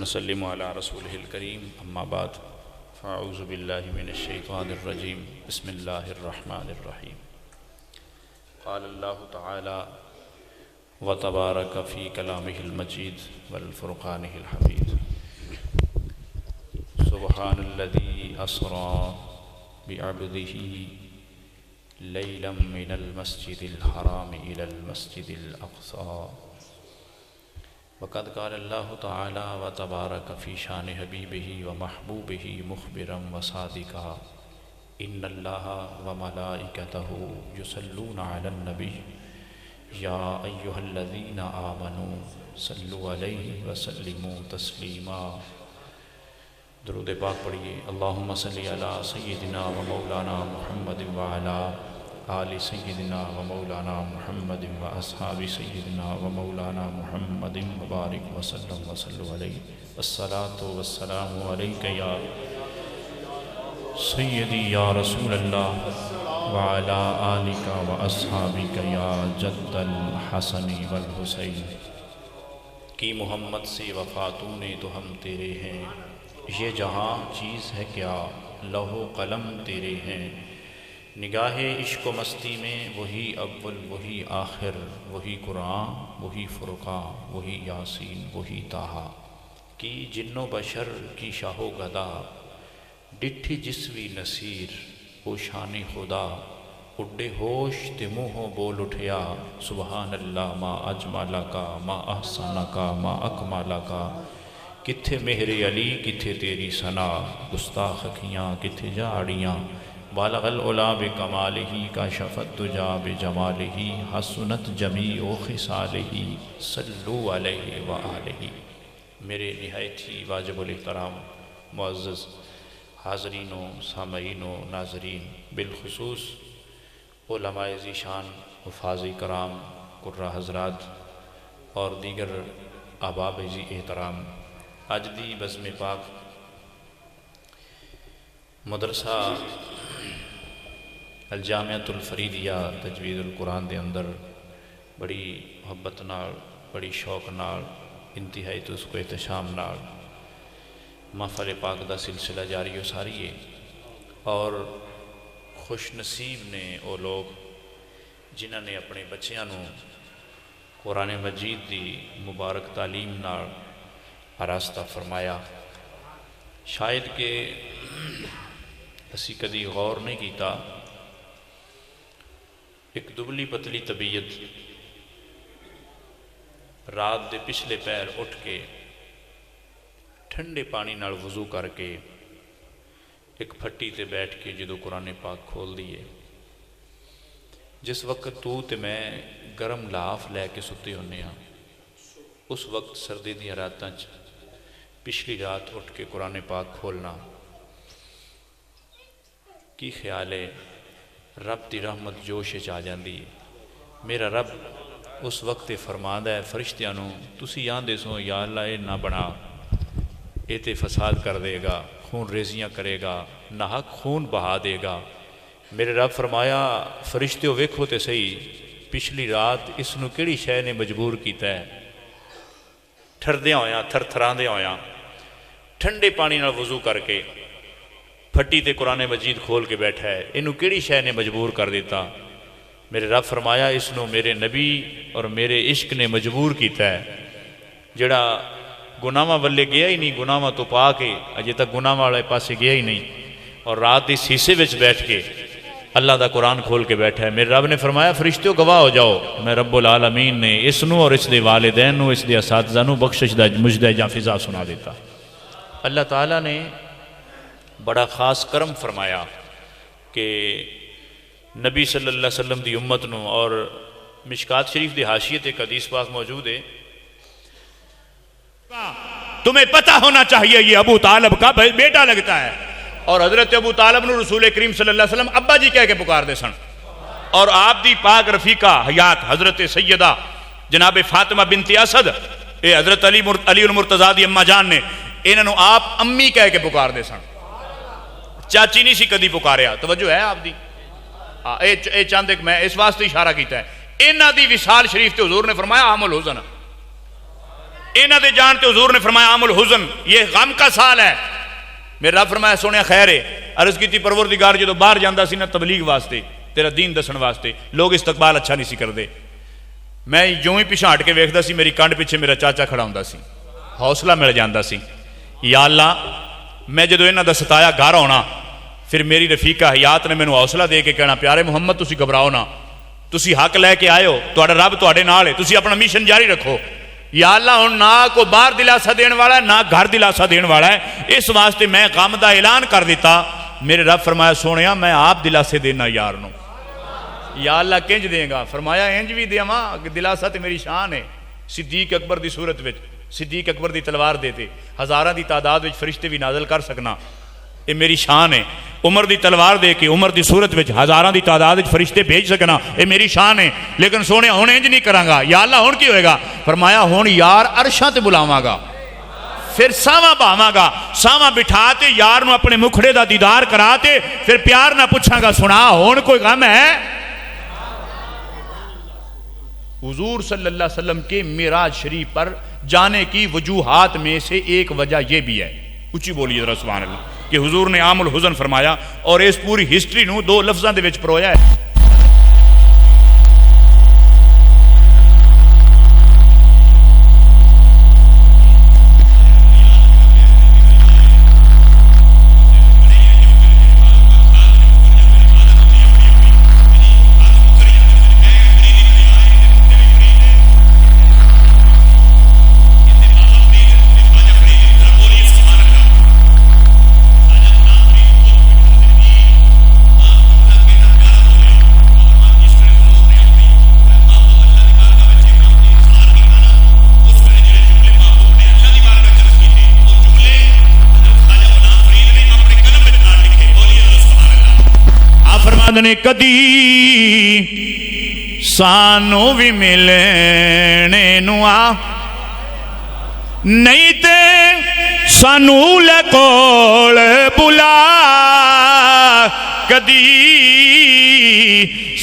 ونسلم على رسوله الكريم اما بعد فاعوذ بالله من الشيطان الرجيم بسم الله الرحمن الرحيم قال الله تعالى وتبارك في كلامه المجيد والفرقانه الحميد سبحان الذي أسرى بعبده ليلا من المسجد الحرام إلى المسجد الأقصى وقد قال الله تعالى وتبارك في شان حبيبه ومحبوبه مخبرا وصادقا إن الله وملائكته يصلون على النبي يا أيها الذين آمنوا صلوا عليه وسلموا تسليما درود پاک پڑھیے اللہم صلی علی سیدنا و مولانا محمد وعلا آل سیدنا و مولانا محمد و اصحاب سیدنا و مولانا محمد مبارک وسلم وصلو علیہ الصلاة والسلام علیکہ یا سیدی یا رسول اللہ وعلا آلکہ و اصحابکہ یا جد الحسن والحسین کی محمد سے وفاتوں نے تو ہم تیرے ہیں یہ جہاں چیز ہے کیا لوح و قلم تیرے ہیں نگاہ عشق و مستی میں وہی اول وہی آخر وہی قرآن وہی فرقان وہی یاسین وہی طٰہٰ کی جن و بشر کی شاہ و گدا ڈٹھی جسوی نصیر او شان خدا اڈے ہوش تے منہ بول اٹھیا سبحان اللہ ما اجمالا کا ما احسانا کا ما اکمالا کا کتھے مہر علی کتھے تیری ثنا گستاخ اکھیاں کتھے جاڑیاں بالغ العلا بکمالہ کاشفت دجا بجمالہ حسنت جمیع خصالہ صلو علیہ وآلہ میرے نہایت ہی واجب الاحترام معزز حاضرین و سامعین و ناظرین بالخصوص علماء ذیشان حفاظ کرام قرہ حضرات اور دیگر احباب ذی احترام اج دی بزم پاک مدرسہ الجامعۃ الفریدیہ تجوید القرآن دے اندر بڑی محبت نال بڑی شوق نال انتہائی تو اس کو احتشام نال محفل پاک دا سلسلہ جاری و ساری ہے اور خوش نصیب نے وہ لوگ جنہاں نے اپنے بچیاں نو قرآن مجید دی مبارک تعلیم نال آراستہ فرمایا شاید کہ اسی کدی غور نہیں کیتا ایک دبلی پتلی طبیعت رات دے پچھلے پیر اٹھ کے ٹھنڈے پانی نال وضو کر کے ایک پھٹی تے بیٹھ کے جدو قرآن پاک کھول دیے جس وقت تو تے میں گرم لاف لے کے ستے ہونے ہاں اس وقت سردی دی راتاں پچھلی رات اٹھ کے قرآن پاک کھولنا کی خیال ہے رب دی رحمت جوش چاہ جاندی میرا رب اس وقت فرماندا ہے فرشتیاں نو تسی آندے سو یا اللہ اے نہ بنا اے تے فساد کر دے گا خون ریزیاں کرے گا ناحق خون بہا دے گا میرے رب فرمایا فرشتیوں ویکھو تے صحیح پچھلی رات اس نو کیڑی شے نے مجبور کیتا ہے ٹھردیاں ہویاں تھر تھراندیاں ہویاں ٹھنڈے پانی نال وضو کر کے پھٹی تے قرآن مجید کھول کے بیٹھا ہے انہوں کیڑی شے نے مجبور کر دیتا میرے رب فرمایا اس نو میرے نبی اور میرے عشق نے مجبور کیتا ہے جڑا گناہاں والے گیا ہی نہیں گناہاں تو پا کے اجے تک گناہ والے پاسے گیا ہی نہیں اور رات اس حصے وچ بیٹھ کے اللہ دا قرآن کھول کے بیٹھا ہے میرے رب نے فرمایا فرشتوں گواہ ہو جاؤ میں رب العالمین نے اس نو اور اس دے والدین نو اس دے اساتذہ نو بخشش دا مجدہ جاں فضا سنا دیتا اللہ تعالیٰ نے بڑا خاص کرم فرمایا کہ نبی صلی اللہ علیہ وسلم دی امت نو اور مشکات شریف دی حاشیت ایک حدیث پاک موجود ہے تمہیں پتہ ہونا چاہیے یہ ابو طالب کا بیٹا لگتا ہے اور حضرت ابو طالب نو رسول کریم صلی اللہ علیہ وسلم ابا جی کہہ کے پکار دے سن اور آپ دی پاک رفیقہ حیات حضرت سیدہ جناب فاطمہ بنت اسد اے حضرت علی المرتضیٰ دی اماں جان نے انہوں آپ امی کہہ کے پکار دے سن چاچی نہیں سی کدی پکاریا توجہ ہے آپ دی اے چاند ایک میں اس واسطے اشارہ کیتا ہے انہاں دی وصال شریف تے حضور نے فرمایا حامل حزن انہاں دے جان تے حضور نے فرمایا عام الحزن، یہ غم کا سال ہے۔ میرے رب فرمایا سونے خیر ہے، عرض کی تھی پروردگار جدو باہر جاندہ سی نا تبلیغ واسطے، تیرا دین دسن واسطے، لوگ استقبال اچھا نہیں سی کر دے، میں جو ہی پیچھے ہٹ کے ویکھدا سی میری کانڈ پیچھے میرا چاچا کھڑا ہوندا سی، حوصلہ مل جاندا سی۔ یا اللہ میں جدو انہاں دا ستایا گھر ہونا، پھر میری رفیقہ حیات نے مینوں حوصلہ دے کے کہنا پیارے محمد تسی گھبراؤ نہ، تسی حق لے کے آئے ہو، تہاڈا رب تہاڈے نال ہے، تسی اپنا مشن جاری رکھو۔ یا اللہ ہن نہ کو باہر دلاسا دین والا ہے نہ گھر دلاسا دین والا ہے، اس واسطے میں غم دا اعلان کر دیتا۔ میرے رب فرمایا سونیا میں آپ دلاسے دینا یار نو۔ یا اللہ کنج دیں گا؟ فرمایا انج بھی دیا ماں، دلاسا تے میری شان ہے۔ صدیق اکبر دی صورت وچ صدیق اکبر دی تلوار دیتے، ہزاراں دی تعداد وچ فرشتے بھی نازل کر سکنا، یہ میری شان ہے۔ عمر دی تلوار دے کے عمر دی صورت وچ ہزاراں دی تعداد وچ فرشتے بھیج سکنا، یہ میری شان ہے۔ لیکن سونے ہن انج نہیں کراں گا۔ یا اللہ ہن کی ہوئے گا؟ فرمایا ہن یار عرشاں تے بلاواں گا، پھر ساواں باواں گا، ساواں بٹھا تے یار نو اپنے مکھڑے دا دیدار کرا تے پھر پیار نہ پوچھاں گا سنا ہن کوئی غم ہے؟ حضور صلی اللہ علیہ وسلم کے معراج شریف پر جانے کی وجوہات میں سے ایک وجہ یہ بھی ہے، اچھی بولیے ذرا سبحان اللہ، کہ حضور نے عام الحزن فرمایا اور اس پوری ہسٹری نو دو لفظاں دے وچ پرویا ہے۔ نے کدی سانو بھی ملنے نو آ نہیں تے سانو لے کول بلا، کدی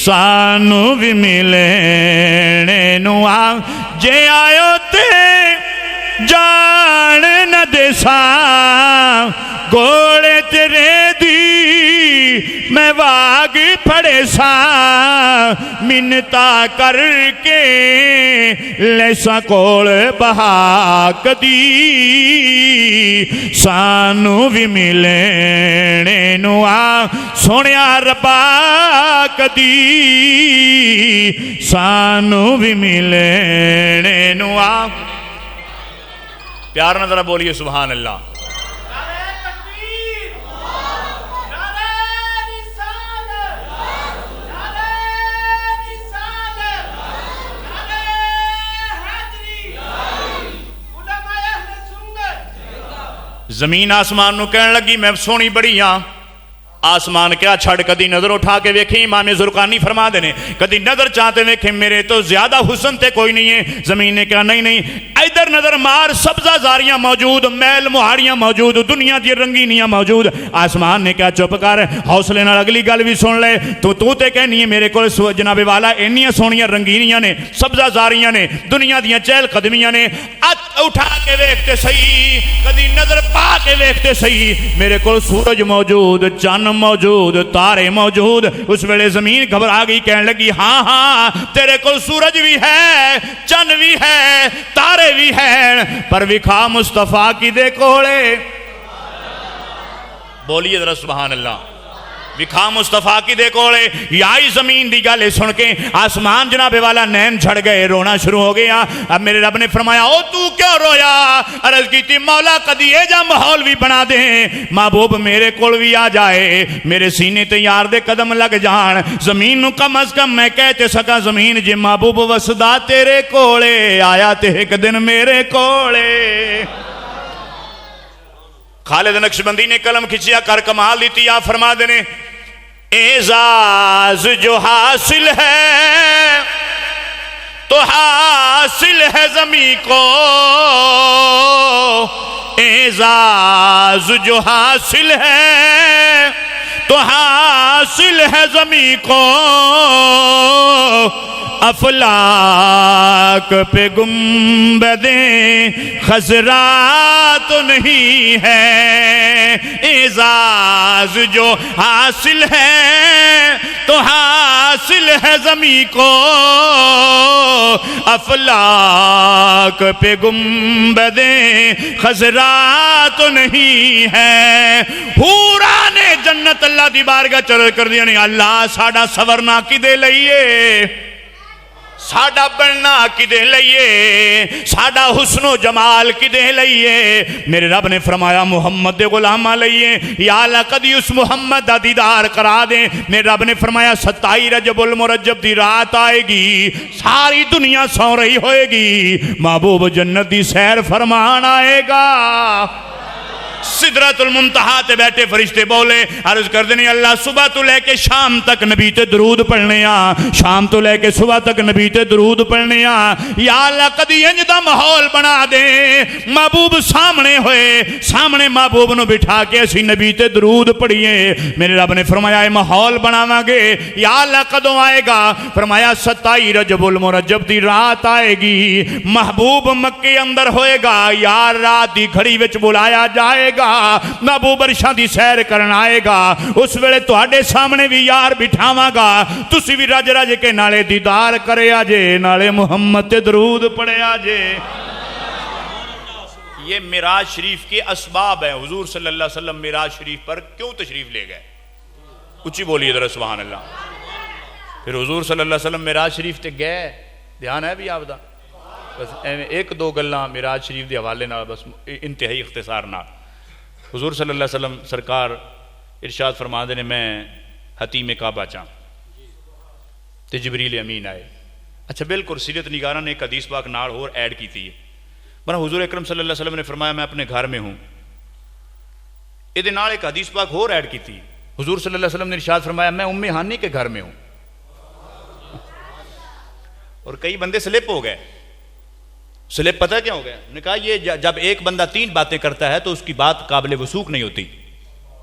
سانو بھی ملنے نو آ جے آیو تے جان نہ دے ساں گوڑے تیرے دی میں واگ پھڑے ساں منتا کر کے لیسا کول بہا کدی سانو بھی ملنے نو آ سونیا ربا کدی سانو بھی ملنے نو آ۔ پیار نہ ذرا بولیے سبحان اللہ۔ زمین آسمان نو کہنے لگی میں سونی بڑی ہاں، آسمان کیا چھڑ کدی نظر اٹھا کے ویکھیں، امام زرقانی فرما دینے کدی نظر چاہتے ویکھیں میرے تو زیادہ حسن تے کوئی نہیں ہے۔ زمین نے کہا نہیں نہیں ادھر نظر مار، سبزہ زاریاں موجود، میل مہاڑیاں موجود، دنیا دی رنگینیاں موجود۔ آسمان نے کہا چپ کر، حوصلے نال اگلی گل بھی سن لے، تو تے کہنی ہے میرے کو جناب والا انیاں سونیاں رنگینیاں نے، سبزہ زاریاں نے، دنیا دیاں چہل قدمیاں نے، اٹھا کے ویکھتے صحیح، کدی نظر پا کے ویکھتے صحیح، میرے کو سورج موجود، چاند موجود، تارے موجود۔ اس ویلے زمین گھبرا گئی، کہنے لگی ہاں ہاں تیرے کو سورج بھی ہے، چاند بھی ہے، تارے بھی ہیں، پر وکھا مصطفیٰ کی دے کولے۔ بولیے ذرا سبحان اللہ۔ وکھا مصطفیٰ کی دے کولے۔ یائی زمین دی گالے سن کے آسمان جناب والا نین جھڑ گئے، رونا شروع ہو گیا۔ اب میرے رب نے فرمایا او تو کیوں رویا؟ عرض کی تھی مولا کدی اے جا ماحول بھی بنا دے، محبوب میرے کول بھی آ جائے، میرے سینے تے یار دے قدم لگ جان، زمین نو کم از کم میں کہتے سکا زمین جے محبوب وسدا تیرے کولے آیا تے ایک دن میرے کولے۔ خالد نقشبندی نے قلم کھچیا کر کمال دیتی، یا فرما دینے اعزاز جو حاصل ہے تو حاصل ہے زمین کو، اعزاز جو حاصل ہے تو حاصل ہے زمین کو افلاک پہ گنبدیں خضرا تو نہیں ہے، اعزاز جو حاصل ہے تو حاصل ہے زمین کو افلاک پہ گنبدیں خضرا تو نہیں ہے۔ حورا نے جنت اللہ دی بارگاہ چل کر دیا، نہیں اللہ ساڑا سورنا کی دے لئیے، ساڑا بننا کی دے لئیے، ساڑا حسن و جمال کی دے لئیے۔ میرے رب نے فرمایا محمد دے غلامہ لئیے، یا اللہ کدی اس محمد دا دیدار کرا دیں۔ میرے رب نے فرمایا 27 رجب المرجب دی رات آئے گی، ساری دنیا سو رہی ہوئے گی، محبوب جنت دی سیر فرمان آئے گا۔ سدرۃ المنتہا تے بیٹھے فرشتے بولے، عرض کر دیں اللہ صبح تو لے کے شام تک نبی تے درود پڑھنے آ، شام تو لے کے صبح تک نبی تے درود پڑھنے آ، یا اللہ کدی انج دا ماحول بنا دے محبوب سامنے ہوئے، سامنے محبوب نو بٹھا کے اسی نبی تے درود پڑھیے۔ میرے رب نے فرمایا اے ماحول بناواں گے، یا اللہ کدوں آئے گا؟ فرمایا 27 رجب المرجب دی رات آئے گی، محبوب مکے اندر ہوئے گا، یار رات دی گھڑی وچ بلایا جائے گا، محبوب عرشاں دی سیر کرن آئے گا، اس ویلے تواڈے سامنے بھی یار بٹھاواں گا، تسی بھی رج رج کے نالے دیدار کرے آجے، نالے محمد تے درود پڑھے آجے۔ یہ معراج شریف کے اسباب ہیں۔ حضور صلی اللہ علیہ وسلم معراج شریف پر کیوں تشریف لے گئے؟ اچھی بولیے ذرا سبحان اللہ۔ پھر حضور صلی اللہ علیہ وسلم معراج شریف تے گئے، دھیان ہے بھی آپ دا؟ بس ایک دو گلاں معراج شریف دے حوالے نال، بس انتہائی اختصار نال۔ حضور صلی اللہ علیہ وسلم سرکار ارشاد فرما دے نے میں حتیم کعبہ چاں تے جبریل امین آئے۔ اچھا بالکل سیرت نگاراں نے ایک حدیث پاک نال اور ایڈ کی تھی، بنا حضور اکرم صلی اللہ علیہ وسلم نے فرمایا میں اپنے گھر میں ہوں، ادھے نال ایک حدیث پاک اور ایڈ کی تھی، حضور صلی اللہ علیہ وسلم نے ارشاد فرمایا میں ام ہانی کے گھر میں ہوں۔ اور کئی بندے سلپ ہو گئے، سلپ پتہ کیا ہو گیا؟ نے کہا یہ جب ایک بندہ 3 باتیں کرتا ہے تو اس کی بات قابل وثوق نہیں ہوتی۔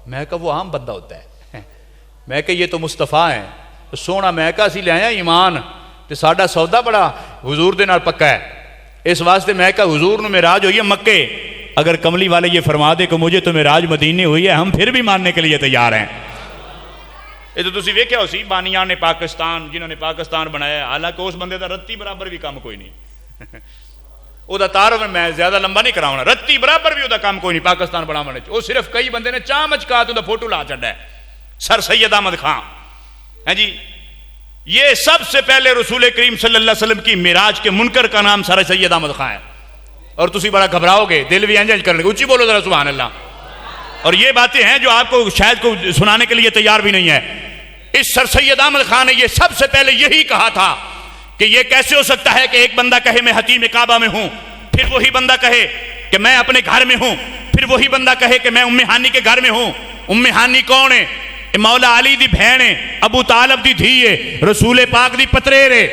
میں کہا وہ عام بندہ ہوتا ہے، میں کہا یہ تو مصطفیٰ ہیں، تو سونا میں کہا اسی لے آیا ایمان تے ساڈا سودا بڑا حضور دے نال پکا ہے، اس واسطے میں کہا حضور نو معراج ہوئی ہے مکے، اگر کملی والے یہ فرما دے کہ مجھے تو معراج مدینے ہوئی ہے، ہم پھر بھی ماننے کے لیے تیار ہیں۔ یہ تو تسی ویکھیا ہو سی بانیان نے پاکستان، جنہوں نے پاکستان بنایا، حالانکہ اس بندے دا رتی برابر بھی کام کوئی نہیں، او دا تعارف میں زیادہ لمبا نہیں کراؤنا، رتی برابر بھی او دا کام کوئی نہیں پاکستان بناونے چ، او صرف کئی بندے نے چاہ مچکا تو دا فوٹو لا چڑھا ہے، سر سید احمد خان ہیں جی۔ یہ سب سے پہلے رسول کریم صلی اللہ علیہ وسلم کی معراج کے منکر کا نام سر سید احمد خان ہے، اور تسی بڑا گھبراؤ گے، دل بھی انج کرنے گے، اونچی بولو ذرا سبحان اللہ۔ اور یہ باتیں ہیں جو آپ کو شاید کو سنانے کے لیے تیار بھی نہیں ہے۔ اس سر سید احمد خان نے یہ سب سے پہلے یہی کہا تھا کہ یہ کیسے ہو سکتا ہے کہ ایک بندہ کہے میں حتیم کعبہ میں ہوں، پھر وہی بندہ کہے کہ میں اپنے گھر میں ہوں، پھر وہی بندہ کہے کہ میں ام ہانی کے گھر میں ہوں۔ ام ہانی کون ہے؟ مولا علی دی بہن ہے، ابو طالب دی دھی ہے، رسول پاک دی پتریر ہے۔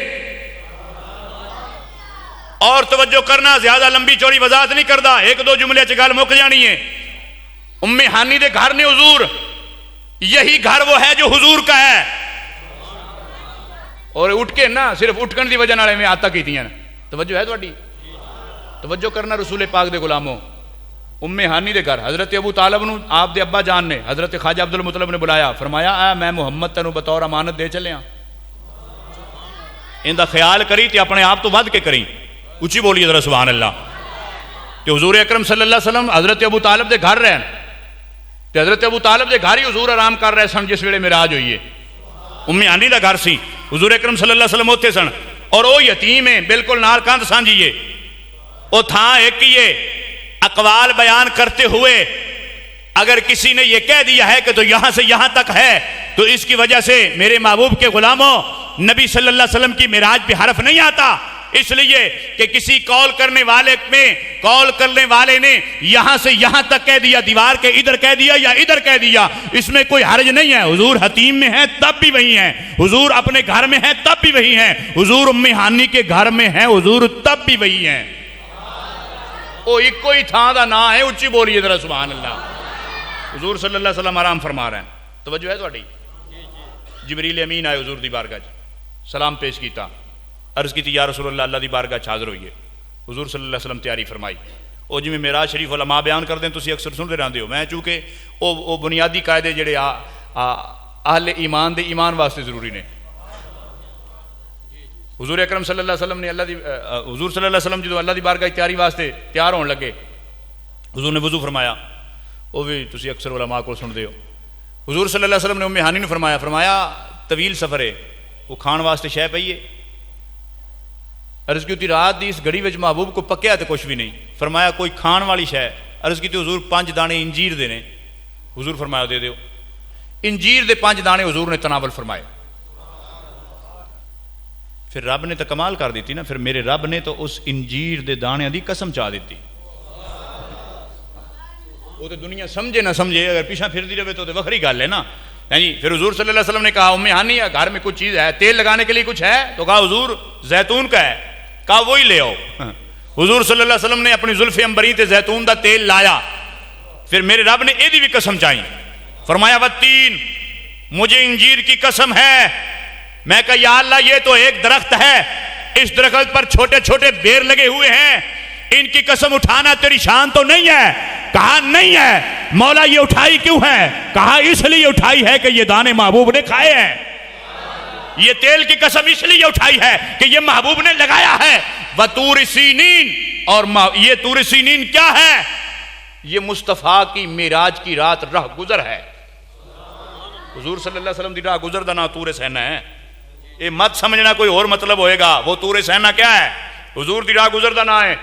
اور توجہ کرنا، زیادہ لمبی چوڑی وضاحت نہیں کردا، ایک دو جملے چ گل مک جانی ہے۔ ام ہانی دے گھر نے حضور، یہی گھر وہ ہے جو حضور کا ہے، اور اٹھ کے نا صرف اٹھکن دی وجہ نالے میں آتا کیتیاں، توجہ ہے تواڈی؟ توجہ کرنا رسول پاک دے غلاموں، ام ہانی دے گھر حضرت ابو طالب نو آپ دے ابا جان نے حضرت خواجہ عبد المطلب نے بلایا، فرمایا اے میں محمد تینوں بطور امانت دے چلے ہاں، ان دا خیال کری تے اپنے آپ تو ود کے کری، اچھی بولیے ذرا سبحان اللہ۔ کہ حضور اکرم صلی اللہ علیہ وسلم حضرت ابو طالب دے گھر رہن، تے حضرت ابو طالب دے گھر ہی حضور آرام کر رہے سن جس ویلے معراج ہوئی ہے، ام ہانی دا گھر سی، حضور اکرم صلی اللہ علیہ وسلم اوتھے سن، اور وہ یتیم ہے بالکل نال کندھ سانجھیے، وہ تھا ایک ہی اقوال بیان کرتے ہوئے اگر کسی نے یہ کہہ دیا ہے کہ تو یہاں سے یہاں تک ہے تو اس کی وجہ سے میرے محبوب کے غلاموں نبی صلی اللہ علیہ وسلم کی معراج پہ حرف نہیں آتا، اس لیے کہ کسی کال کرنے والے نے یہاں سے یہاں تک کہہ دیا، دیوار کے ادھر کہہ دیا یا ادھر کہہ دیا، اس میں کوئی حرج نہیں ہے۔ حضور حتیم میں ہیں تب بھی وہی ہیں، حضور اپنے گھر میں ہیں تب بھی وہی ہیں، حضور ام ہانی کے گھر میں ہیں حضور تب بھی وہی ہیں۔ وہ ایک کوئی تھا دا نا ہے، اچھی بولیے ذرا سبحان اللہ۔ حضور صلی اللہ علیہ وسلم آرام فرما رہے ہیں، توجہ ہے تھوڑی؟ جبریل امین آئے حضور دی بارگاہ سلام پیش کیتا، عرض کی یا رسول اللہ دی بارگاہ حاضر ہوئیے. حضور صلی اللہ علیہ وسلم تیاری فرمائی. وہ جی معراج شریف علماء بیان کر دیں تسی اکثر سن رہے ہو. میں چونکہ وہ بنیادی قاعدے جڑے اہل ایمان دے ایمان واسطے ضروری نے. حضور اکرم صلی اللہ علیہ وسلم نے حضور صلی اللہ علیہ وسلم جدو اللہ دی بارگاہ تیاری واسطے تیار ہون لگے، حضور نے وضو فرمایا. وہ بھی تسی اکثر علماء کو سن دے ہو. حضور صلی اللہ علیہ وسلم نے ام ہانی نے فرمایا طویل سفر ہے، وہ کھان واسطے شے پئی ہے. عرض کی ہوتی رات دی اس گھڑی وچ محبوب کو پکیا تو کچھ بھی نہیں. فرمایا کوئی کھان والی شے. عرض کی حضور 5 دانے انجیر دے نے. حضور فرمایا دے دیو. انجیر دے 5 دانے حضور نے تناول فرمائے. پھر رب نے تو کمال کر دیتی نا، پھر میرے رب نے تو اس انجیر دے دانے دی قسم چاہ دیتی. وہ تو دنیا سمجھے نہ سمجھے، اگر پیچھا پھر دی رہے تو وکری گل ہے نا. پھر حضور صلی اللہ علیہ وسلم نے کہا ام ہانی گھر میں کچھ چیز ہے، تیل لگانے کے لیے کچھ ہے؟ تو کہا حضور زیتون کا ہے. کہا وہی لے آؤ. حضور صلی اللہ علیہ وسلم نے اپنی زلف عنبری تے زیتون دا تیل لایا. پھر میرے رب نے ایدی بھی قسم چاہی. فرمایا والتین، مجھے انجیر کی قسم ہے. میں کہا یا اللہ یہ تو ایک درخت ہے، اس درخت پر چھوٹے چھوٹے بیر لگے ہوئے ہیں، ان کی قسم اٹھانا تیری شان تو نہیں ہے؟ کہا نہیں ہے. مولا یہ اٹھائی کیوں ہے؟ کہا اس لیے اٹھائی ہے کہ یہ دانے محبوب نے کھائے ہیں. یہ تیل کی قسم اس لیے اٹھائی ہے کہ یہ محبوب نے لگایا ہے. وطور سینین، اور یہ طور سینین کیا ہے؟ یہ مصطفیٰ کی معراج کی رات راہ گزر ہے. حضور صلی اللہ علیہ وسلم دی راہ گزر دا نا طور سینا ہے. یہ مت سمجھنا کوئی اور مطلب ہوئے گا. وہ طور سینا کیا ہے؟ حضور دی راہ گزر دا نا ہے.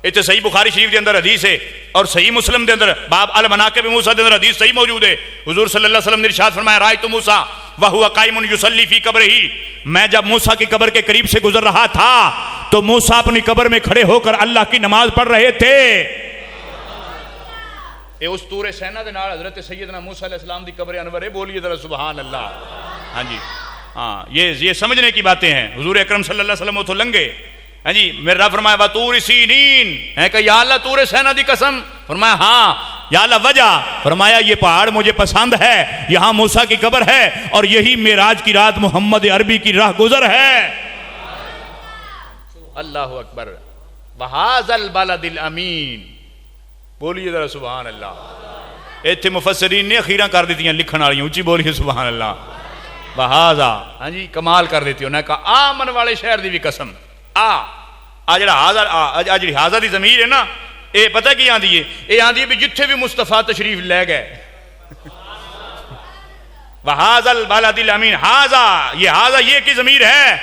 یہ صحیح بخاری شریف دے اندر حدیث ہے، اور صحیح مسلم دے اندر باب المناقب موسیٰ دے اندر حدیث صحیح موجود ہے. حضور صلی اللہ علیہ وسلم نے ارشاد فرمایا رأیت موسیٰ وہو قائم یصلی فی قبرہ. میں جب موسیٰ کی قبر کے قریب سے گزر رہا تھا تو موسیٰ اپنی قبر میں کھڑے ہو کر اللہ کی نماز پڑھ رہے تھے. اے اس طور سینا دے نال حضرت سیدنا موسیٰ علیہ السلام دی قبر انور ہے. بولیے ذرا سبحان اللہ. ہاں جی، ہاں یہ سمجھنے کی باتیں ہیں. حضور اکرم صلی اللہ علیہ وسلم وہ تو لنگے. ہاں جی، میرا رب فرمایا وطور سینین ہے کہ یا اللہ طور سینا دی قسم. فرمایا ہاں. یا اللہ وجہ؟ فرمایا یہ پہاڑ مجھے پسند ہے، یہاں موسیٰ کی قبر ہے، اور یہی معراج کی رات محمد عربی کی راہ گزر ہے. اللہ اکبر. وہذا البلد الامین. بولیے ذرا سبحان اللہ. ایتھے مفسرین نے اخیراں کر دیتی ہیں لکھن والی اونچی بولیے سبحان اللہ. وہذا، ہاں جی کمال کر دیتی. انہوں نے کہا آمن والے شہر دی بھی قسم. جڑی حاضر دی ضمیر ہے نا، اے پتہ کی آندی ہے؟ اے آندی ہے بھی جتھے بھی مصطفیٰ تشریف لے گئے. وَحَاذَا الْبَلَدِ الْأَمِينَ. حاضر یہ کی ضمیر ہے،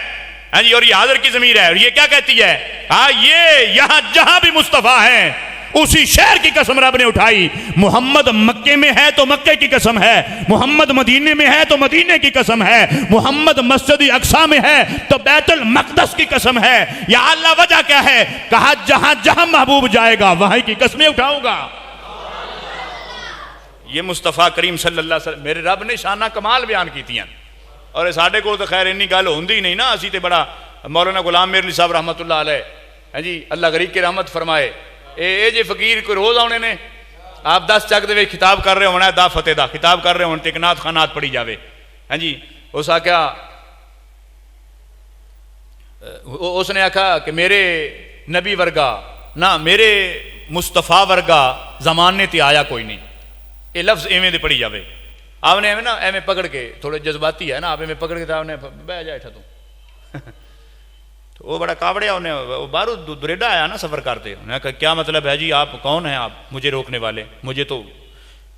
ہاں جی، اور یہ حاضر کی ضمیر ہے. اور یہ کیا کہتی ہے؟ ہاں یہ یہاں جہاں بھی مصطفیٰ ہیں اسی شہر کی قسم رب نے اٹھائی. محمد مکے میں ہے تو مکے کی قسم ہے، محمد مدینے میں ہے تو مدینے کی قسم ہے، محمد مسجد اقصی میں ہے تو بیت المقدس کی قسم ہے. یا اللہ وجہ کیا ہے؟ کہا جہاں جہاں محبوب جائے گا وہیں کی قسمیں اٹھاؤں گا. یہ مصطفیٰ کریم صلی اللہ علیہ وسلم میرے رب نے شانہ کمال بیان کیتی ہیں. اور ساڈے کو تو خیر انی گل ہوندی نہیں نا. اسی تے بڑا مولانا غلام میرعلی صاحب رحمۃ اللہ علیہ، ہاں جی اللہ غریب کی رحمت فرمائے. اے جے فقیر کوئی روز آنے نے، آپ 10 چک دے خطاب کر رہے ہونا، دا فتح دا خطاب کر رہے ہونے، تکنات خانات پڑھی جاوے. ہاں جی اس آکھا، اس نے آکھا کہ میرے نبی ورگا نہ میرے مصطفیٰ ورگا زمانے تے آیا کوئی نہیں. یہ لفظ ایویں دے پڑھی جاوے. آپ نے ایویں نا ایویں پکڑ کے، تھوڑے جذباتی ہے نا، آپ ایویں پکڑ کے آپ نے بہ جائے تھا تو وہ بڑا کاوڑیا. انہیں باہروں دریڈا آیا نا سفر کرتے. انہوں نے کہا کیا مطلب ہے جی، آپ کون ہیں؟ آپ مجھے روکنے والے؟ مجھے تو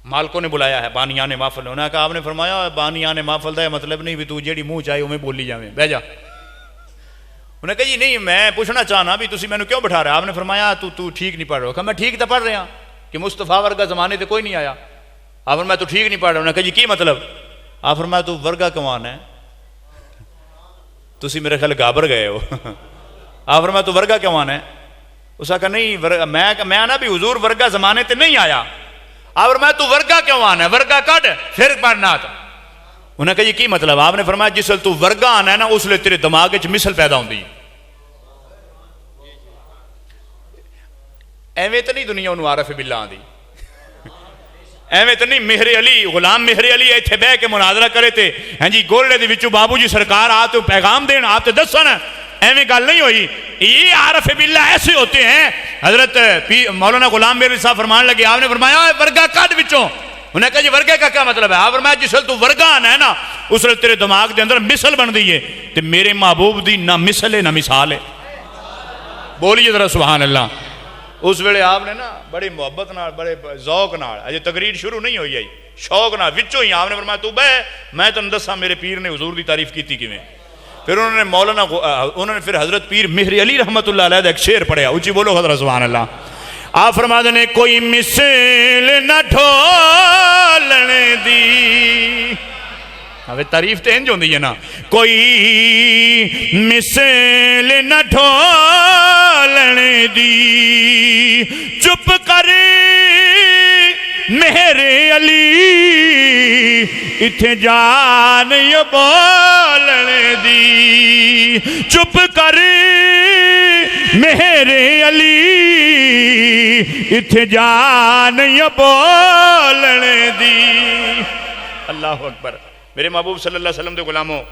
مالکوں نے بلایا ہے، بانیان محفل. انہوں نے کہا، آپ نے فرمایا بانیان محفل دا مطلب نہیں بھی تو جیڑی منہ چاہے میں بولی جاویں، بہ جا. انہوں نے کہا جی نہیں میں پوچھنا چاہنا بھی تسی مینوں کیوں بٹھا رہے؟ آپ نے فرمایا تو ٹھیک نہیں پڑھ رہا. کہا میں ٹھیک تو پڑھ رہا کہ مصطفیٰ ورگا زمانے تے کوئی نہیں آیا. آپ فرمایا تو ٹھیک نہیں پڑھ رہا. انہوں نے کہا جی کی مطلب؟ آپ فرمایا تو ورگا کمان ہے، تسی میرے خیال گابر گئے ہو. آپ فرمایا تو ورگا کمان ہے. اس کہا نہیں میں نا بھی حضور ورگا زمانے تے نہیں آیا. آپ فرمایا تو ورگا کیوں آنا ہے؟ ورگا کٹ پھر پڑھنا تھا. انہوں نے کہا یہ کی مطلب؟ آپ نے فرمایا جس تو ورگا آنا ہے نا اس لئے تیرے دماغ وچ مثل پیدا ہوندی. ایویں تو نہیں دنیا انہوں عارف باللہ آندی، ایویں تو نہیں مہر علی غلام مہر علی ایتھے بہ کے مناظرہ کرے تھے ہاں جی گولڑے دے وچوں بابو جی سرکار آپ تو پیغام دین آپ تو دسن ایویں گل نہیں ہوئی. یہ عارف باللہ ایسے ہوتے ہیں. حضرت مولانا غلام مہر علی صاحب فرمان لگے آپ نے فرمایا ورگا کڈ وچوں. انہوں نے کہا جی ورگے کا کیا مطلب ہے؟ آپ فرمایا جس وقت تو ورگا آنا ہے نا اس وقت تیرے دماغ دے اندر مثل بن دی ہے تے میرے محبوب دی نہ مثل ہے نہ مثال ہے. بولیے ذرا سبحان اللہ. اس ویلے آپ نے نا بڑی محبت نال بڑے ذوق نال اجے تقریر شروع نہیں ہوئی آئی شوق نال وچوں ہی آپ نے فرمایا تو بہ میں تینوں دساں میرے پیر نے حضور دی تعریف کیتی کیویں. پھر انہوں نے پھر حضرت پیر مہر علی رحمت اللہ علیہ ایک شعر پڑھیا. اونچی بولو حضرت سبحان اللہ. آپ فرماتے نے کوئی مثل نہ ڈھولنے دی. اب تعریف تو انج ہوندی ہے نا کوئی مثل نہ ڈھولنے دی چپ کر مہر علی اتھے جان یہ بولنے دی چپ کر مہر علی اتھے جان یہ بولنے دی. اللہ اکبر. میرے محبوب صلی اللہ علیہ وسلم دے غلاموں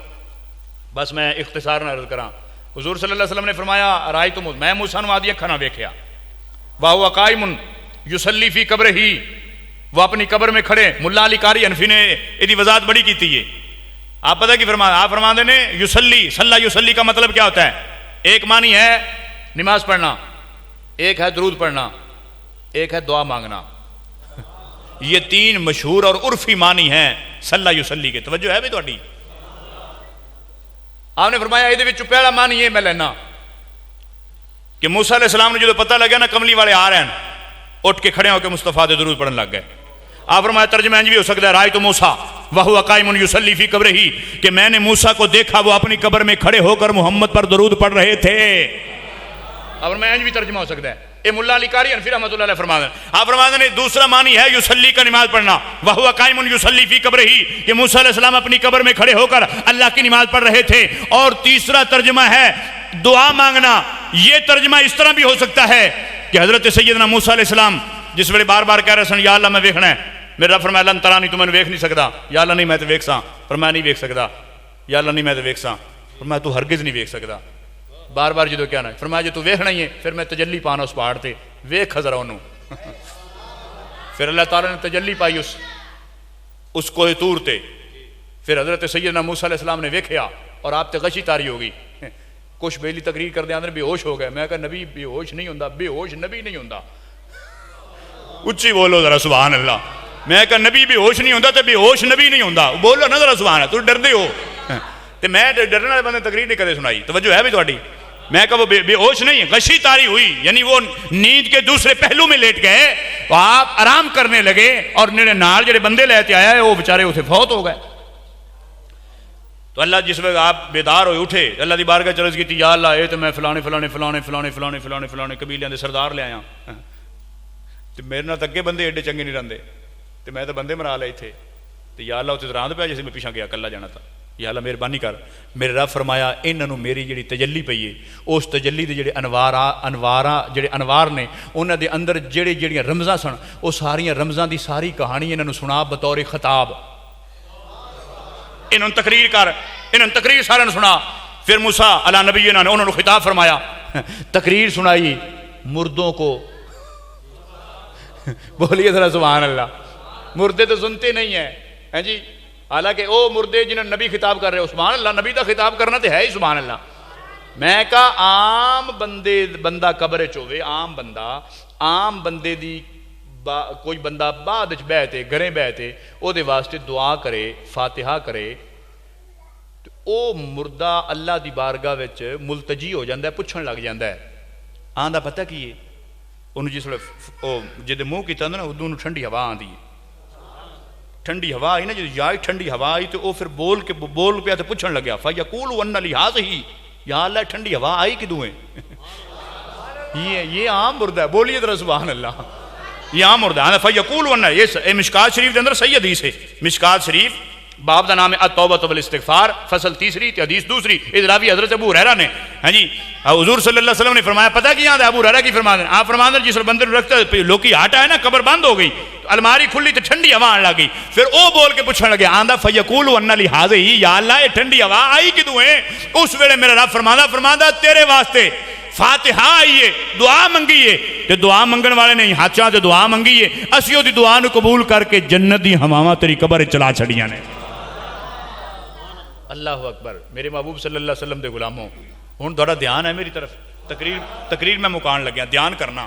بس میں اختصار نہ عرض کراں. حضور صلی اللہ علیہ وسلم نے فرمایا رائیت میں موسیٰ نو آدھی اکھاں نہ ویکھیا وَهُوَ قَائِمٌ يُصَلِّي فِي قَبْرِهِ. وہ اپنی قبر میں کھڑے. ملا علی قاری حنفی نے یہ وضاحت بڑی کی تھی. آپ پتہ کی فرمایا آپ فرماندے نے یصلی صلی یصلی کا مطلب کیا ہوتا ہے؟ ایک معنی ہے نماز پڑھنا, ایک ہے درود پڑھنا, ایک ہے دعا مانگنا. یہ تین مشہور اور عرفی معنی ہیں صلی یصلی کے. توجہ ہے بھی تہاڈی؟ آپ نے فرمایا یہ وچ پہلا معنی یہ میں لینا کہ موسیٰ علیہ السلام نے جو پتہ لگا نا کملی والے آ رہے ہیں اٹھ کے کھڑے ہو کے مصطفیٰ دے درود پڑھن لگ گئے. آپ فرمایا ترجمہ انج بھی ہو سکتا ہے رائیت موسیٰ وَهُوَ قَائِمٌ يُصَلِّي فِي قَبْرِهِ کہ میں نے موسیٰ کو دیکھا وہ اپنی قبر میں کھڑے ہو کر محمد پر درود پڑھ رہے تھے. آپ فرمایا انج بھی ترجمہ ہو سکتا ہے. یہ ملا علی قاری حنفی رحمۃ اللہ علیہ فرماتے ہیں. آپ فرماتے ہیں دوسرا معنی ہے یصلی کا نماز پڑھنا وَهُوَ قَائِمٌ يُصَلِّي فِي قَبْرِهِ کہ موسیٰ علیہ السلام اپنی قبر میں کھڑے ہو کر اللہ کی نماز پڑھ رہے تھے. اور تیسرا ترجمہ ہے دعا مانگنا. یہ ترجمہ اس طرح بھی ہو سکتا ہے کہ حضرت سیدنا موسیٰ علیہ السلام جس ویلے بار بار کہہ رہے سن یا اللہ میں ویکھنا ہے, میرا رب فرمایا لن ترانی تو میں ویکھ نہیں سکتا. یا اللہ نہیں میں تو ویکھ ساں. فرمایا نہیں ویکھ سکتا. یا اللہ نہیں میں تو ویکھ ساں. فرمایا تو ہرگز نہیں ویکھ سکتا. بار بار جدو کہنا ہے فرمایا جو تو ویکھنا ہی ہے پھر میں تجلی پانا اس پہاڑ تے ویکھ ذرا انہوں. پھر اللہ تعالیٰ نے تجلی پائی اس کوہ طور تے. پھر حضرت سیدنا موسیٰ علیہ السلام نے ویکھیا اور آپ تے غشی تاری ہو گئی. کچھ بیلی تقریر کر دے اندر بے ہوش ہو گئے. میں کہا نبی بے ہوش نہیں ہوندا, بے ہوش نبی نہیں ہوندا. اچھی بولو ذرا سبحان اللہ. میں کہا نبی بے ہوش نہیں ہوندا تے بے ہوش نبی نہیں ہوندا. بولو نا ذرا سبحان اللہ. تو ڈردے ہو تے میں ڈرنے والے بندے تقریر نہیں کدے سنائی. توجہ ہے بھی تہاڈی؟ میں کہا وہ بے ہوش نہیں غشی تاری ہوئی یعنی وہ نیند کے دوسرے پہلو میں لیٹ گئے. آپ آرام کرنے لگے اور نال جڑے بندے لیتے آیا ہے وہ بیچارے اسے فوت ہو گئے. تو اللہ جس وقت آپ بیدار ہوئے اٹھے اللہ دی بارگاہ چ عرض کی یا اللہ اے تو میں فلانے فلانے فلانے فلانے فلانے فلانے فلانے قبیلیاں دے سردار لے آیا تے میرے نال اگے بندے ایڈے چنگے نہیں رہندے تے میں تو بندے مرا لے تھے تے یا اللہ اتنے راند پیا جیسے میں پیچھا گیا کلا جانا تھا. یا اللہ مہربانی کر. میرے رب فرمایا انہاں نوں میری جڑی تجلی پئی ہے اس تجلی دے جڑے انوار نے انہاں دے اندر جڑیاں رمزاں سن وہ ساریاں رمزاں دی ساری کہانی انہاں نوں سنا بطور خطاب. انہوں تقریر کر انہوں تقریر سارے نے سنا. پھر موسیٰ علیہ نبی انہوں نے خطاب فرمایا تقریر سنائی مردوں کو. بولیے ذرا سبحان اللہ. مردے تو سنتے نہیں ہیں جی حالانکہ او مردے جنہوں نے نبی خطاب کر رہے ہو سبحان اللہ. نبی کا خطاب کرنا تو ہے ہی سبحان اللہ. میں کہا عام بندہ قبر چوے عام بندے دی کوئی بندہ بعد بہتے گھریں بہتے او دے واسطے دعا کرے فاتحہ کرے تو او مردہ اللہ دی بارگاہ وچ ملتجی ہو جاندہ ہے پوچھن لگ جاندہ ہے آندہ پتہ کی ہے انہوں جس جدے منہ کی تندہ نا ادھوں ٹھنڈی ہوا آندی ہے. ٹھنڈی ہوا آئی نا جدے جائے ٹھنڈی ہوا آئی تو او پھر بول پیا تو پوچھن لگیا فَيَقُولُ وَنَّ لِحَاظِهِ یا اللہ ٹھنڈی ہوا آئی کدوں ہے. یہ عام مردہ ہے. بولیے ذرا سبحان اللہ. یہ عام مردہ ہے. فَيَقُولُ وَنَّ یہ مشکات شریف کے اندر صحیح حدیث ہے. مشکات شریف باب دا نام ہے التوبۃ والاستغفار فصل 3 تے حدیث 2. اس راوی حضرت ابو ہریرہ نے ہاں جی حضور صلی اللہ علیہ وسلم نے فرمایا پتہ کی یاد ہے ابو ہریرہ کی فرماتے ہیں آپ فرماتے ہیں جس بندے نے رکھتا لوکی ہٹ آئے نا قبر بند ہو گئی تو الماری کھلی تو ٹھنڈی ہوا آن لگی. پھر وہ بول کے پوچھنے لگے آندا فیقول ان لہٰذا یا اللہ یہ ٹھنڈی ہوا آئی کدوں ہے؟ اس ویلے میرا رب فرماندا تیرے واسطے فاتحہ آئیے دعا منگیے تے دعا منگن والے نے ہاتھاں تے دعا منگیے اسی او دی دعا نو قبول کر کے جنت دی ہواواں تیری قبر چلا چھڑیاں نے. اللہ اکبر. میرے محبوب صلی اللہ علیہ وسلم دے غلاموں ہن تہاڈا دھیان ہے میری طرف. تقریر میں مکان لگیا دھیان کرنا.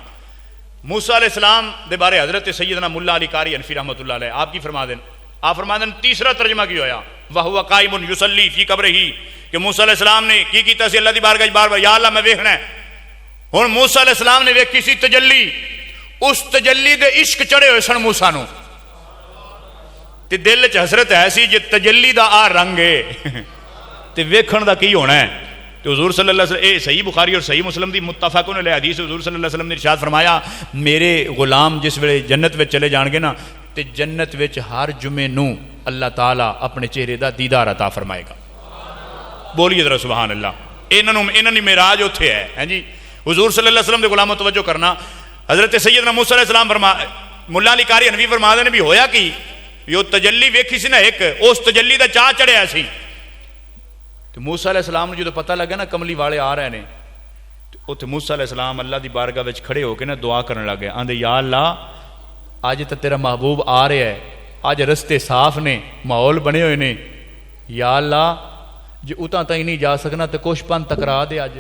موسیٰ علیہ السلام دے بارے حضرت سیدنا ملا علی قاری حنفی رحمۃ اللہ علیہ آپ کی فرما دیں آپ فرما دیں تیسرا ترجمہ کی ہویا وَهُوَ قَائِمٌ يُصَلِّي فِي قَبْرِهِ کہ موسیٰ علیہ السلام نے کی کیتا سی اللہ دی بارگاہ بار بار یا اللہ میں ویکھنا ہے. ہن موسیٰ علیہ السلام نے ویکھی سی تجلی اس تجلی دے عشق چڑھے ہوئے سن موسیٰ نو تے دل چ حسرت ہے سی جے تجلی دا آ رنگ ہے تے ویکھن دا کی ہونا ہے. تو حضور صلی اللہ علیہ وسلم صحیح بخاری اور صحیح مسلم دی متفقن علیہ حدیث حضور صلی اللہ علیہ وسلم نے ارشاد فرمایا میرے غلام جس ویلے جنت وچ چلے جان گے نا تے جنت وچ ہر جمعے نو اللہ تعالیٰ اپنے چہرے دا دیدار عطا فرمائے گا. بولیے ذرا سبحان اللہ. انہاں دی معراج اوتھے ہے جی. حضور صلی اللہ علیہ وسلم دے غلاموں توجہ کرنا. حضرت سیدنا موسیٰ علیہ السلام ملا علی قاری حنفی فرما دے نے بھی ہویا کی یہ تجلی ویکھی سی نا ایک اس تجلی دا چاہ چڑھیا سی. تو موسیٰ علیہ السلام نے جو پتہ لگا نا کملی والے آ رہے ہیں تو موسیٰ علیہ السلام اللہ دی بارگاہ وچ کھڑے ہو کے نا دعا کرنے لگے آندے یا اللہ آج تو تیرا محبوب آ رہا ہے آج رستے صاف نے ماحول بنے ہوئے نے یا اللہ جی اتنا تھی نہیں جا سکنا تو کچھ پن تکرا دے اج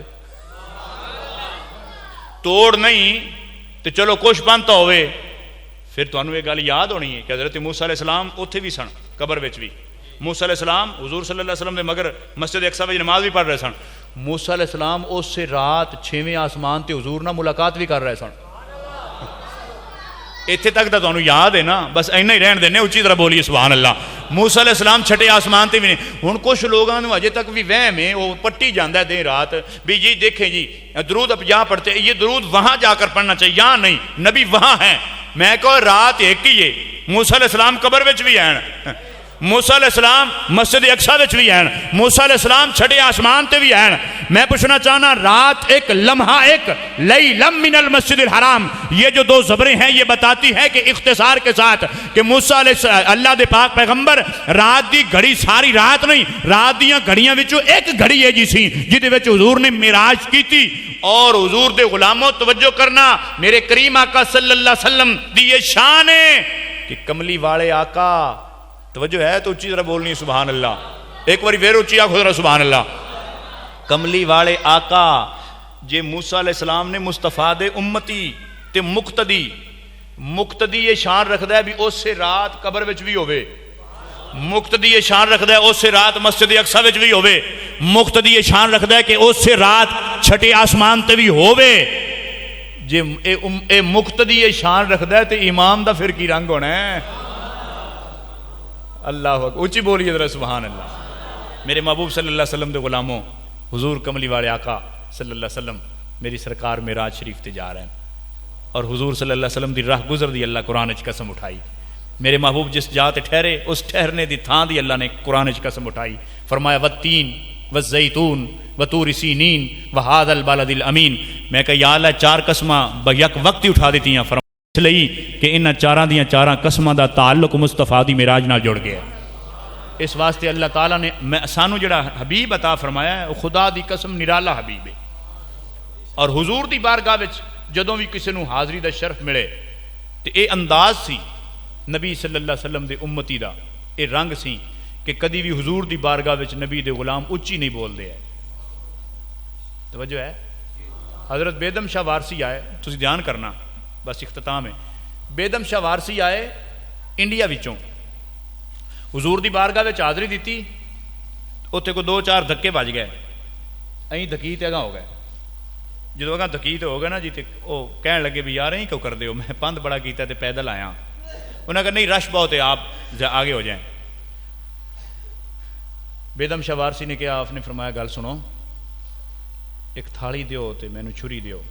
توڑ نہیں تو چلو کچھ پن تو ہوئے. پھر تمہیں یہ گل یاد ہونی ہے کہ حضرت موسیٰ علیہ السلام اتھے بھی سن قبر وچ بھی. موسیٰ علیہ السلام حضور صلی اللہ علیہ وسلم نے مگر مسجد اقصی وچ نماز بھی پڑھ رہے سن. موسیٰ علیہ السلام اس سے رات 6ویں آسمان تے حضور نہ ملاقات بھی کر رہے سن. اتنے تک تو تمہیں یاد ہے نا بس اینا ہی رہن دینے اچھی طرح بولیے سبحان اللہ. موسیٰ علیہ السلام چھٹے آسمان تے بھی نہیں. ہن کچھ لوگوں نے اجے تک بھی وہم ہے وہ پٹی جاندہ ہے دن رات بھی جی دیکھیں جی درود اب یہاں پڑھتے یہ درود وہاں جا کر پڑھنا چاہیے یہاں نہیں نبی وہاں ہیں. میں کہو رات ایک ہی ہے. موسیٰ علیہ السلام قبر وچ بھی ہیں موسیٰ علیہ السلام مسجد اقصی وچ بھی ہیں موسیٰ علیہ السلام چھٹے آسمان تے بھی ہیں. میں پوچھنا چاہنا رات ایک لمحہ ایک لیلم من المسجد الحرام یہ جو دو زبریں ہیں یہ بتاتی ہے کہ اختصار کے ساتھ کہ موسیٰ علیہ اللہ دے پاک پیغمبر رات دی گھڑی ساری رات نہیں رات دیاں گھڑیاں وچوں ایک گھڑی ہے جی سی جدے وچ حضور نے معراج کی تھی. اور حضور دے غلاموں توجہ کرنا میرے کریم آقا صلی اللہ علیہ وسلم دی یہ شان ہے کہ کملی والے آقا توجہ ہے تو اچھی طرح بولنی سبحان اللہ. ایک باری پھر اچھی آنکھوں ذرا سبحان اللہ. کملی والے آقا جے موسیٰ علیہ السلام نے مصطفیٰ دے امتی تے مقتدی یہ شان رکھدا ہے بھی اس سے رات قبر وچ بھی ہوئے مقتدی یہ شان رکھدا ہے اس سے رات مسجد اقصی وچ بھی ہوئے مقتدی یہ شان رکھدا ہے کہ اس سے رات چھٹے آسمان تے بھی ہوئے. جے اے مقتدی یہ شان رکھدا ہے تے امام دا پھر کی رنگ ہونا ہے. اللہ اکبر اونچی بولیے ذرا سبحان اللہ. میرے محبوب صلی اللہ علیہ وسلم دے غلاموں حضور کملی والے آقا صلی اللہ علیہ وسلم میری سرکار معراج شریف تے جا رہے ہیں اور حضور صلی اللہ علیہ وسلم دی راہ گزر دی اللہ قرآن وچ قسم اٹھائی. میرے محبوب جس جا تے ٹھہرے اس ٹھہرنے دی تھان دی اللہ نے قرآن وچ قسم اٹھائی. فرمایا والتین والزیتون وطور سینین وہذا البلد الامین. میں کہ یا اللہ 4 قسماں بیک وقت ہی اٹھا دیتی ہیں اس لئی کہ انہاں چاراں دیاں 4 قسماں دا تعلق مصطفیٰ دی معراج نال جڑ گیا. اس واسطے اللہ تعالیٰ نے سانو جڑا حبیب عطا فرمایا ہے وہ خدا دی قسم نرالا حبیب ہے. اور حضور دی بارگاہ وچ جدوں بھی کسی نو حاضری دا شرف ملے تے اے انداز سی نبی صلی اللہ علیہ وسلم دے امتی دا اے رنگ سی کہ کدی بھی حضور دی بارگاہ وچ نبی دے غلام اچھی نہیں بول دے. توجہ ہے. حضرت بیدم شاہ وارسی آئے تسی دھیان کرنا بس اختتام ہے. بیدم شاہ وارسی آئے انڈیا وچوں حضور دی بارگاہ وچ حاضری دیتی اتنے کو 2-4 دھکے بج گئے ایں دھکیت اگاں ہو گئے. جدو اگاں دھکیت ہو گئے نا جی تے وہ کہن لگے بھی یار کیوں کر دے ہو میں پند بڑا کیتا تے پیدل آیا. انہوں نے کہا نہیں رش بہت ہے آپ آگے ہو جائیں. بیدم شاہ وارسی نے کہا آپ نے فرمایا گل سنو ایک تھالی دیو تے مینوں چھری دیو.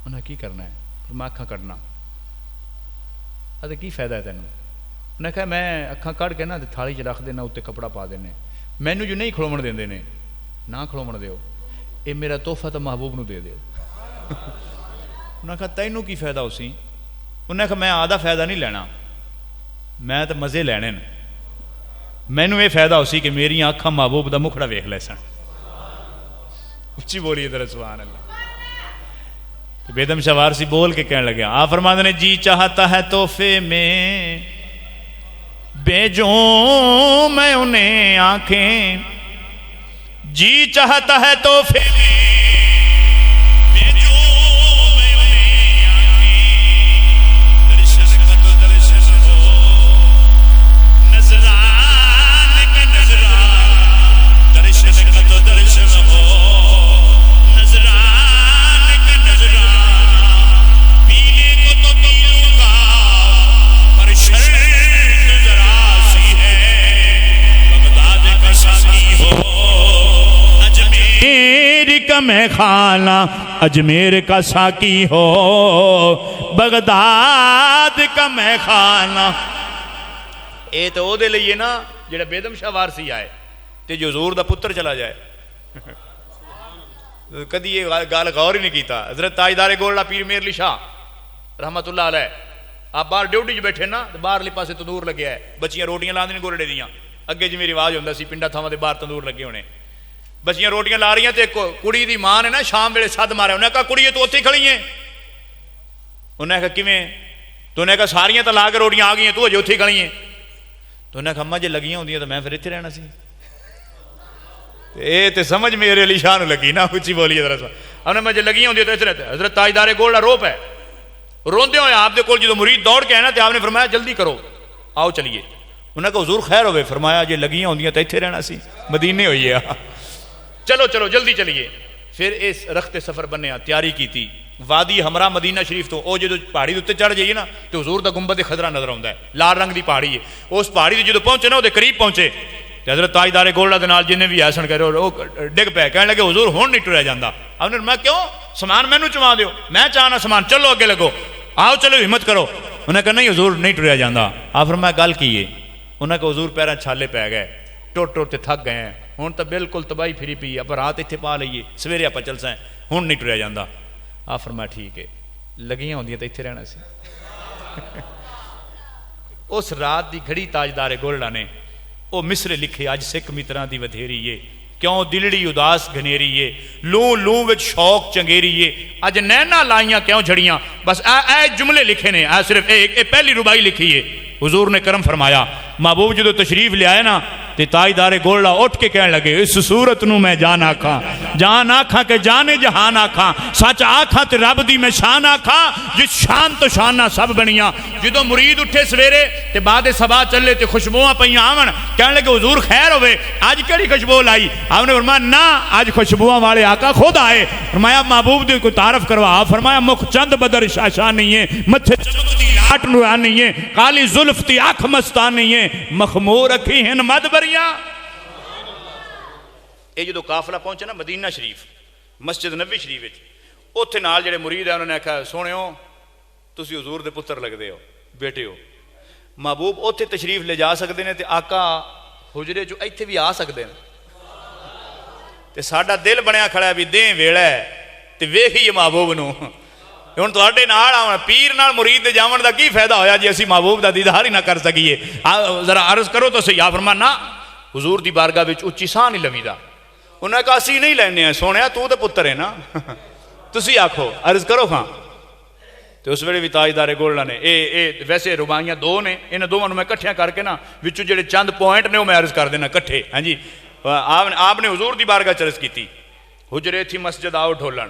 انہیں کی کرنا ہے میں اکھاں کڈنا. کی فائدہ ہے تینوں. انہیں کہا میں اکھاں کڑ کے نا تھالی چ رکھ دینا اتنے کپڑا پا دینے مینوں جو نہیں کھلومن دیندے نے نہ کھلومن دیو اے میرا تحفہ تو محبوب نو دے دیو. انہیں کہا تینوں کی فائدہ اسی انہیں کہا میں آدھا فائدہ نہیں لینا، میں تو مزے لینے نے، مینوں یہ فائدہ ہو سی کہ میری آنکھاں محبوب دا مکھڑا ویکھ لے سن. اچھی بولیے ذرا سبحان اللہ. بیدم شاہ وارسی بول کے کہنے لگے، آپ فرماتے ہیں جی چاہتا ہے تحفے میں بھیجوں میں انہیں آنکھیں، جی چاہتا ہے تحفے میں بھیجوں میں انہیں آنکھیں، درشن کا تو درشن ہو، نظران کا نظران، درشن کا تو درشن ہو، نظران کا نظران، پیلے کو تو پیلوں گا پر شرط ذرا سی ہے، بغداد کا ساقی ہو، اجمیر کا میں خانہ، اجمیر کا ساقی ہو، بغداد کا میں خانہ. اے تو او دے لئیے نا جڑا بیدم شاہ وارسی آئے تے جو حضور دا پتر چلا جائے. کدی یہ گال غور ہی نہیں کیتا. حضرت تاجدار گولڑا پیر میر علی شاہ رحمت اللہ علیہ آپ باہر ڈیوٹی بیٹھے نا، باہرلی پاسے تندور لگیا ہے، بچیاں روٹیاں لاندیں گولڑے دیاں. اگے جی میری آواز ہوندا سی پنڈا تھاواں دے باہر تندور لگے ہونے، بچیاں روٹیاں لا رہی ہیں تے کڑی دی ماں نے نا شام ویلے سد ماریا. انہیں کہا کڑیے تو اتنے کھڑی ہیں. انہیں کہا کیویں؟ تو انہیں کہا ساریاں تو لا کے روٹیاں آ گئی ہیں، تو اجے اتنے کھڑی ہیں. تو انہیں کہا اماں جے لگیاں ہوندیاں تو میں پھر اتنے رہنا سی. اے تے سمجھ میرے علی شاہ نو لگی نا، اچھی بولی ذرا سا. انہیں میں جے لگیاں ہوندیاں تو اتنے رہتے. حضرت تاجدار گولڑا رو پے، روندے ہوئے آپ دے کول جدوں مرید دوڑ کے آئے نا تے آپ نے فرمایا جلدی کرو آؤ چلیے. انہیں کہا حضور خیر ہوئے. فرمایا جے لگیاں ہوندیاں تو اتنے رہنا سی، مدینے ہوئی ہے. چلو چلو جلدی چلیے. پھر اس رخت سفر بنیا، تیاری کی تھی. وادی ہمراہ مدینہ شریف تو او جدو پہاڑی تے چڑھ جائیے نا تو حضور دا گنبد خضرا نظر آتا ہے، لال رنگ دی پہاڑی ہے. اس پہاڑی تے جدو پہنچے نا وہ قریب پہنچے تے حضرت تاجدار گولڑا دے نال جنہیں بھی آسن کرے وہ ڈگ پے، کہنے لگے حضور ہون نہیں ٹریا جاندا. آپ نے میں کیوں؟ سامان مینوں چوا دیو، میں چاہنا سامان، چلو اگے لگو، آؤ چلو ہمت کرو. انہیں کہا نہیں حضور نہیں ٹریا جاندا. آپ فرمایا گل کی ہے؟ انہیں کہا حضور پیراں چھالے پی گئے، ٹوٹ ٹوٹ تے تھک گئے ہیں، ہوں تو بالکل تباہی پھری پی ہے، پر رات اتنے پا لئیے سویرے آپ چل سائیں، ہوں نہیں ٹریا جاندا. آپ فرمایا ٹھیک ہے، لگیاں ہوندیاں تو اتنے رہنا سی. اس رات دی گھڑی تاجدار گولڑا نے او مصرے لکھے، اج سکھ متراں دی ودھیری ہے، کیوں دلڑی اداس گھنیری ہے، لوں لوں وچ شوق چنگیری ہے، اج نینا لائیاں کیوں جھڑیاں. بس اے جملے لکھے نے، اے صرف اے پہلی ربائی لکھی ہے. حضور نے کرم فرمایا، محبوب جدو تشریف لے آئے نا تے تاجدار گولڑا اٹھ کے کہنے لگے اس صورت نو میں جان آکھاں، جان آکھاں کہ جانے جہان آکھاں، سچ آکھاں تے رب دی میں شان آکھاں، جس شان تو شانہ سب بنیاں. جدو مرید اٹھے سویرے تے بعد صبح چلے تے خوشبوواں پئیاں آون، کہنے لگے حضور خیر ہوئے آج کیڑی خوشبو لائی؟ آپ نے فرمایا نہ آج خوشبوواں والے آقا خود آئے. فرمایا محبوب دی کوئی تعارف کروا. آپ فرمایا مکھ چند بدر شاشان نہیں ہے، متھے چمکتی لاٹ نوران نہیں ہے، کالی زلف تی آنکھ مستان نہیں ہے، مخمور رکھی ہیں مدبریاں. یہ جدو قافلہ پہنچے نا مدینہ شریف مسجد نبی شریف اوتھے نال جڑے مرید ہیں انہوں نے کہا سونےو تسی حضور دے پتر لگدے ہو، بیٹے ہو. محبوب اوتھے تشریف لے جا سکتے ہیں تے آقا حجرے جو ایتھے بھی آ سکتے ہیں. تے ساڈا دل بنیا کھڑا ہے بھی دیں ویڑا ہے تے ویکھیے محبوب نو. ہن تواڈے نال آونا پیر نال مرید دے جاون دا کی فائدہ ہویا جی اسی محبوب دا دیدار ہی نہ کر سکیے. ذرا عرض کرو تو صحیح. آپ فرمایا نہ حضور دی بارگاہ وچ اچھی ساہ نہیں لویدا. انہاں کہا اسی نہیں لینے ہیں سونیا تو تے پتر ہے نا تسی آکھو عرض کرو خاں. تو اس ویلے بھی تاجدار گولڑا نے ویسے ربائیاں دو نے، انہاں دوواں نوں میں کٹھیاں کر کے نا وچوں جڑے چند پوائنٹ نے وہ میں عرض کر دینا کٹھے. ہاں جی آپ نے حضور دی بارگاہ چرز کیتی، حجرے تھی مسجد آؤ ڈھولن.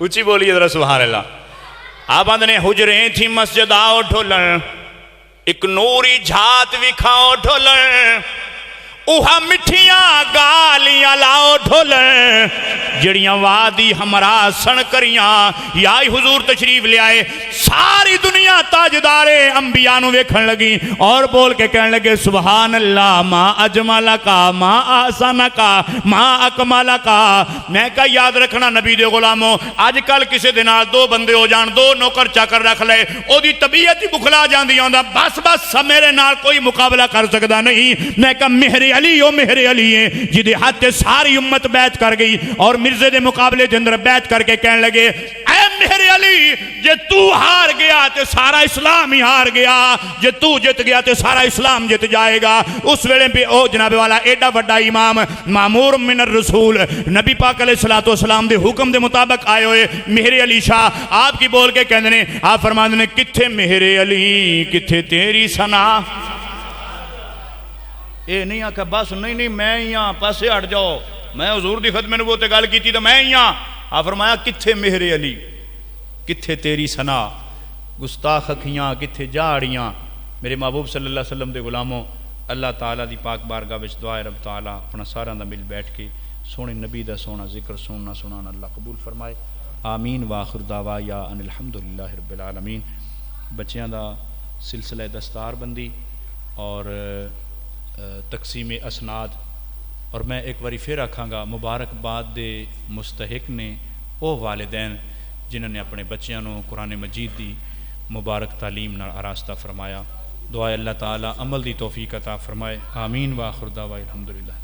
اچھی بولیے ذرا سبحان اللہ. آپ آندے نے حجرے تھی مسجد آؤ ڈھولن، ایک نوری جھات وکھاؤ ڈھولن، اوہا مٹھیاں گالیاں لاؤ ڈھولن، جڑیاں وادی ہمراہ سن کریاں. یا حضور تشریف لے آئے، ساری دنیا تاجدار انبیاء نو ویکھن لگی اور بول کے کہنے لگے سبحان اللہ ما اجملکا ما احسنکا ما اکملکا. میں کہا یاد رکھنا نبی دے غلاموں، آج کل کسے دے نال دو بندے ہو جان، دو نوکر چاکر رکھ لے، او دی طبیعت ہی بکھلا جاندی ہوندا، بس بس میرے نال کوئی مقابلہ کر سکدا نہیں. میں کہا مہر علی او مہر علی ہے جدے ہاتھ ساری امت بیعت کر گئی اور مرزے دے مقابلے دے اندر بیعت کر کے کہنے لگے اے نہیں جے تو ہار گیا تے سارا اسلام ہی ہار گیا، جے تو جت گیا تے سارا اسلام جت جائے گا۔ اس ویلے پہ او جناب والا ایڈا بڑا امام مامور من الرسول نبی پاک علیہ السلام دے حکم دے مطابق آئے ہوئے مہر علی شاہ آپ کی بول کے کہندے نے، آپ فرماندے نے کتھے مہر علی کتھے تیری ثنا۔ اے نہیں آکھا بس نہیں میں ہی ہاں پاسے ہٹ جاؤ، میں حضور دی خدمت نبوت گل کیتی تو میں ہی ہاں۔ آپ فرمایا کتھے مہر علی کتھے تیری ثنا، گستاخ اکھیاں کتھے جاڑیاں۔ میرے محبوب صلی اللہ علیہ وسلم دے غلاموں، اللہ تعالیٰ دی پاک بارگاہ وچ دعائے رب تعالیٰ اپنا سارا دا مل بیٹھ کے سونے نبی دا سونا ذکر سننا سنانا اللہ قبول فرمائے۔ آمین وآخر دعوایا ان الحمدللہ رب العالمین۔ بچیاں دا سلسلہ دستار بندی اور تقسیم اسناد، اور میں ایک باری پھر آکھاں گا مبارکباد دے مستحق نے او والدین جنہوں نے اپنے بچیاں نو قرآن مجید دی مبارک تعلیم نال آراستہ فرمایا۔ دعائے اللہ تعالیٰ عمل دی توفیق عطا فرمائے۔ آمین وآخر دعوایا الحمدللہ۔